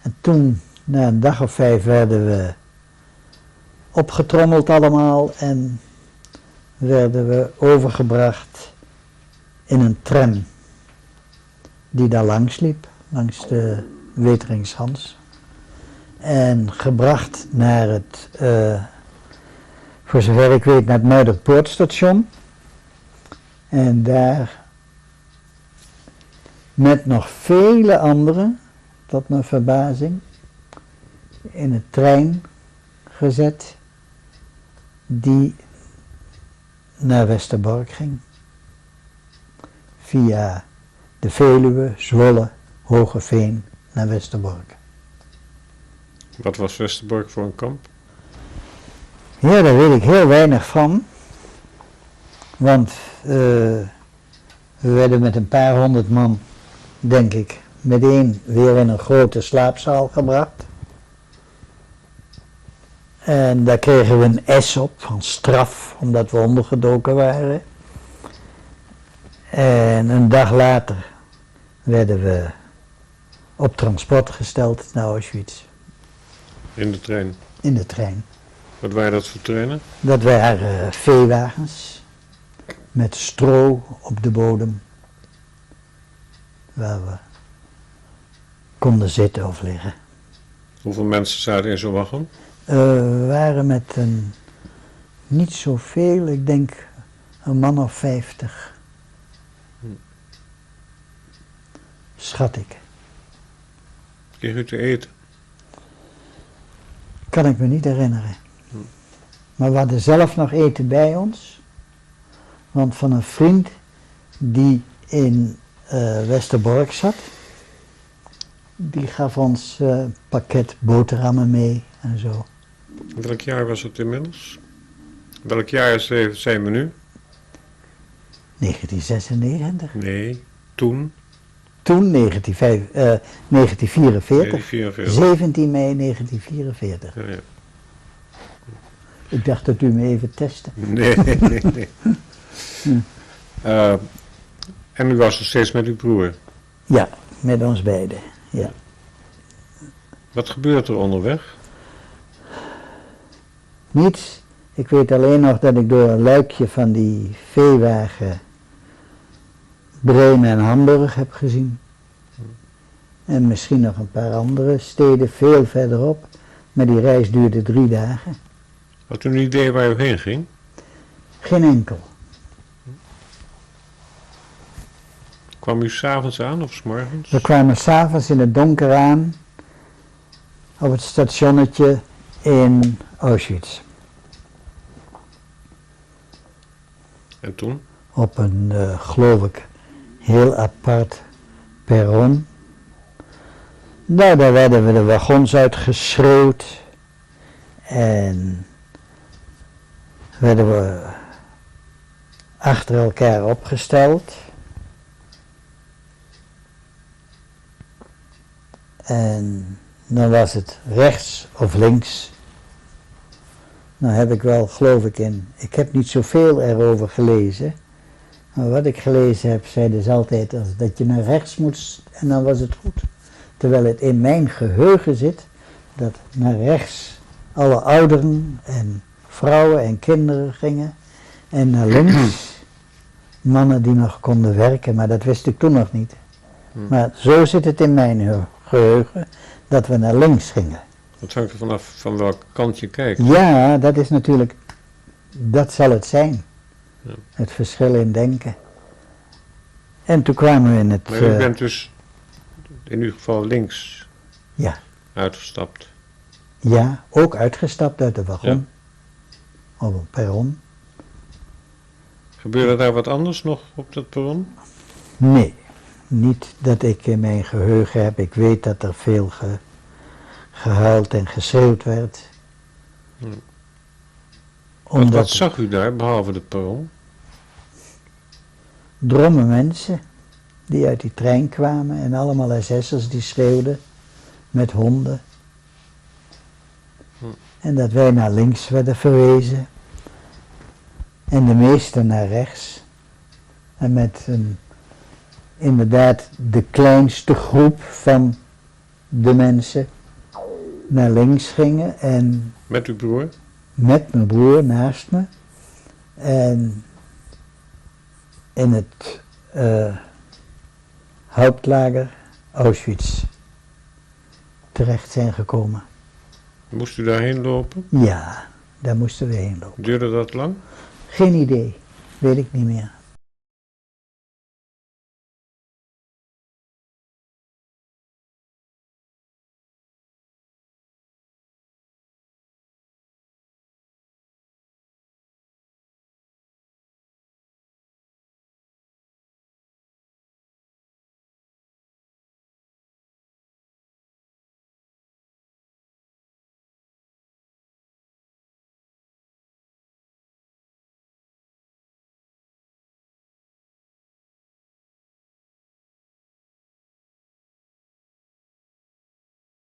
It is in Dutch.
En toen, na een dag of 5, werden we opgetrommeld allemaal en werden we overgebracht in een tram die daar langs liep, langs de Weteringshans. En gebracht naar het, voor zover ik weet, naar het Muiderpoortstation. En daar met nog vele anderen, tot mijn verbazing, in een trein gezet die naar Westerbork ging. Via de Veluwe, Zwolle, Hogeveen naar Westerbork. Wat was Westerbork voor een kamp? Ja, daar weet ik heel weinig van. Want we werden met een paar 100 man, denk ik, meteen weer in een grote slaapzaal gebracht. En daar kregen we een S op van straf, omdat we ondergedoken waren. En een dag later werden we op transport gesteld naar Auschwitz. In de trein? In de trein. Wat waren dat voor treinen? Dat waren veewagens met stro op de bodem, waar we konden zitten of liggen. Hoeveel mensen zaten in zo'n wagon? We waren met een, niet zoveel, ik denk een man of 50. Schat ik. Kreeg u te eten? Kan ik me niet herinneren. Maar we hadden zelf nog eten bij ons. Want van een vriend die in Westerbork zat, die gaf ons een pakket boterhammen mee en zo. Welk jaar was het inmiddels? Welk jaar zijn we nu? 1996. Nee, toen. Toen 1944. 44. 17 mei 1944. Ja, ja. Ik dacht dat u me even testte. Nee. En u was nog steeds met uw broer. Ja, met ons beiden. Ja. Wat gebeurt er onderweg? Niets. Ik weet alleen nog dat ik door een luikje van die veewagen Bremen en Hamburg heb gezien. En misschien nog een paar andere steden veel verderop. Maar die reis duurde 3 dagen. Had u een idee waar u heen ging? Geen enkel. Kwam u 's avonds aan of 's morgens? We kwamen 's avonds in het donker aan op het stationnetje in Auschwitz. En toen? Op een, geloof ik, heel apart perron. Nou, daar werden we de wagons uitgeschreeuwd en werden we achter elkaar opgesteld. En dan was het rechts of links. Nou heb ik wel, geloof ik, ik heb niet zoveel erover gelezen. Maar wat ik gelezen heb, zeiden ze altijd dat je naar rechts moet en dan was het goed. Terwijl het in mijn geheugen zit dat naar rechts alle ouderen en vrouwen en kinderen gingen. En naar links mannen die nog konden werken, maar dat wist ik toen nog niet. Maar zo zit het in mijn geheugen dat we naar links gingen. Dat hangt er vanaf van welk kant je kijkt. Ja, dat is natuurlijk, dat zal het zijn. Ja. Het verschil in denken. En toen kwamen we in het... Maar u bent dus in ieder geval links Ja. uitgestapt. Ja, ook uitgestapt uit de wagon. Op een perron. Gebeurde daar wat anders nog op dat perron? Nee, niet dat ik in mijn geheugen heb. Ik weet dat er veel gehuild en geschreeuwd werd. Wat zag u daar, behalve het perron? Dromme mensen die uit die trein kwamen en allemaal SS'ers die schreeuwden met honden. En dat wij naar links werden verwezen en de meesten naar rechts. En met inderdaad de kleinste groep van de mensen naar links gingen en Met uw broer? met mijn broer naast me en in het hoofdlager Auschwitz terecht zijn gekomen. Moest u daarheen lopen? Ja, daar moesten we heen lopen. Duurde dat lang? Geen idee, weet ik niet meer.